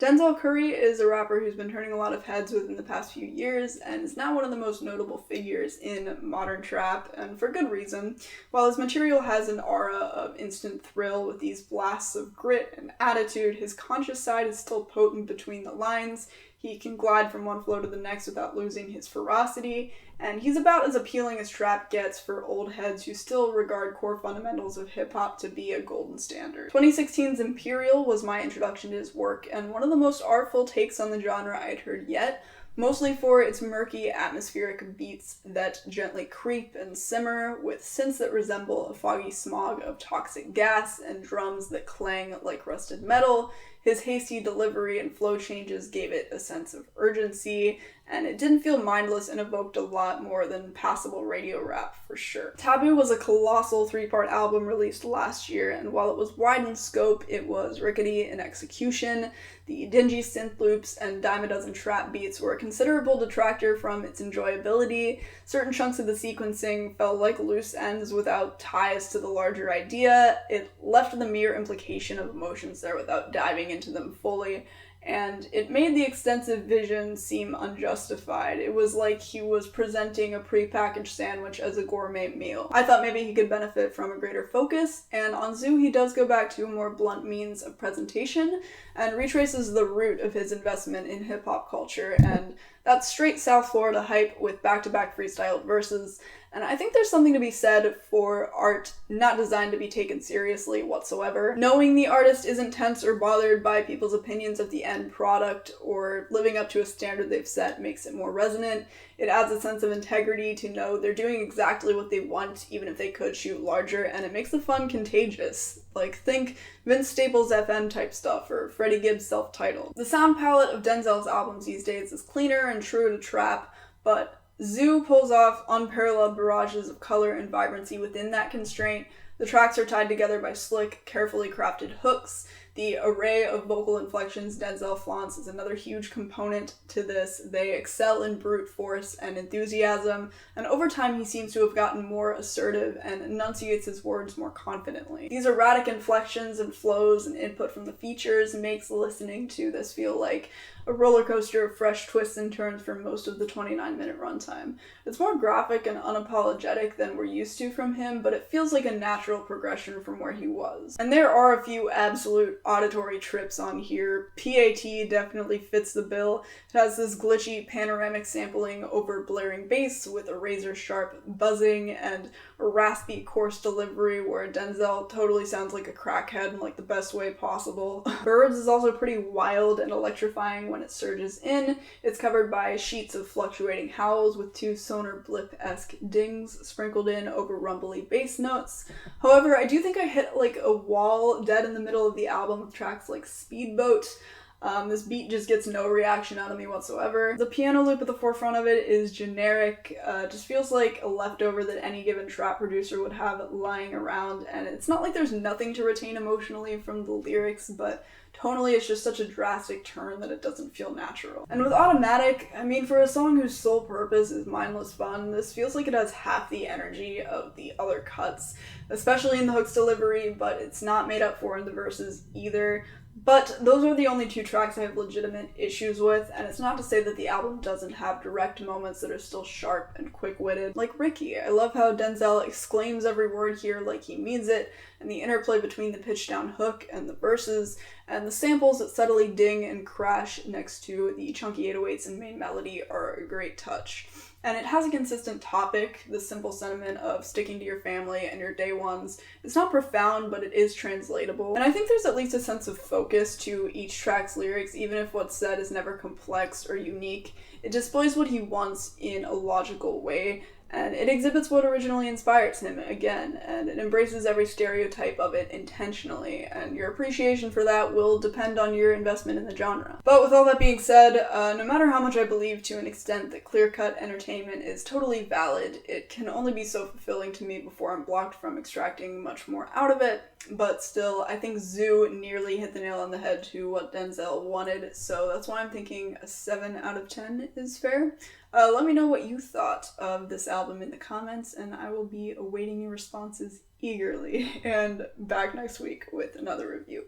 Denzel Curry is a rapper who's been turning a lot of heads within the past few years and is now one of the most notable figures in modern trap, and for good reason. While his material has an aura of instant thrill with these blasts of grit and attitude, his conscious side is still potent between the lines. He can glide from one flow to the next without losing his ferocity, and he's about as appealing as trap gets for old heads who still regard core fundamentals of hip-hop to be a golden standard. 2016's Imperial was my introduction to his work, and one of the most artful takes on the genre I'd heard yet, mostly for its murky, atmospheric beats that gently creep and simmer, with synths that resemble a foggy smog of toxic gas and drums that clang like rusted metal. His hasty delivery and flow changes gave it a sense of urgency, and it didn't feel mindless and evoked a lot more than passable radio rap for sure. Taboo was a colossal 3-part album released last year, and while it was wide in scope, it was rickety in execution. The dingy synth loops and dime a dozen trap beats were a considerable detractor from its enjoyability. Certain chunks of the sequencing felt like loose ends without ties to the larger idea. It left the mere implication of emotions there without diving into them fully, and it made the extensive vision seem unjustified. It was like he was presenting a prepackaged sandwich as a gourmet meal. I thought maybe he could benefit from a greater focus, and on ZUU he does go back to a more blunt means of presentation and retraces the root of his investment in hip-hop culture, and that's straight South Florida hype with back-to-back freestyle verses. And I think there's something to be said for art not designed to be taken seriously whatsoever. Knowing the artist isn't tense or bothered by people's opinions of the end product or living up to a standard they've set makes it more resonant. It adds a sense of integrity to know they're doing exactly what they want, even if they could shoot larger, and it makes the fun contagious. Like, think Vince Staples FM type stuff, or Freddie Gibbs self-titled. The sound palette of Denzel's albums these days is cleaner and truer to trap, but ZUU pulls off unparalleled barrages of color and vibrancy within that constraint. The tracks are tied together by slick, carefully crafted hooks. The array of vocal inflections Denzel flaunts is another huge component to this. They excel in brute force and enthusiasm, and over time he seems to have gotten more assertive and enunciates his words more confidently. These erratic inflections and flows and input from the features makes listening to this feel like a roller coaster of fresh twists and turns for most of the 29-minute runtime. It's more graphic and unapologetic than we're used to from him, but it feels like a natural progression from where he was. And there are a few absolute auditory trips on here. PAT definitely fits the bill. It has this glitchy panoramic sampling over blaring bass with a razor-sharp buzzing and a raspy, coarse delivery where Denzel totally sounds like a crackhead in like the best way possible. Burbs is also pretty wild and electrifying when it surges in. It's covered by sheets of fluctuating howls with 2 sonar blip-esque dings sprinkled in over rumbly bass notes. However, I do think I hit like a wall dead in the middle of the album with tracks like Speedboat. This beat just gets no reaction out of me whatsoever. The piano loop at the forefront of it is generic, just feels like a leftover that any given trap producer would have lying around, and it's not like there's nothing to retain emotionally from the lyrics, but tonally it's just such a drastic turn that it doesn't feel natural. And with Automatic, I mean, for a song whose sole purpose is mindless fun, this feels like it has half the energy of the other cuts, especially in the hook's delivery, but it's not made up for in the verses either. But those are the only 2 tracks I have legitimate issues with, and it's not to say that the album doesn't have direct moments that are still sharp and quick-witted. Like Ricky, I love how Denzel exclaims every word here like he means it, and the interplay between the pitch-down hook and the verses, and the samples that subtly ding and crash next to the chunky 808s and main melody are a great touch. And it has a consistent topic, the simple sentiment of sticking to your family and your day ones. It's not profound, but it is translatable. And I think there's at least a sense of focus to each track's lyrics, even if what's said is never complex or unique. It displays what he wants in a logical way, and it exhibits what originally inspires him again, and it embraces every stereotype of it intentionally, and your appreciation for that will depend on your investment in the genre. But with all that being said, no matter how much I believe to an extent that clear-cut entertainment is totally valid, it can only be so fulfilling to me before I'm blocked from extracting much more out of it. But still, I think ZUU nearly hit the nail on the head to what Denzel wanted, so that's why I'm thinking a 7 out of 10 is fair. Let me know what you thought of this album in the comments, and I will be awaiting your responses eagerly, and back next week with another review.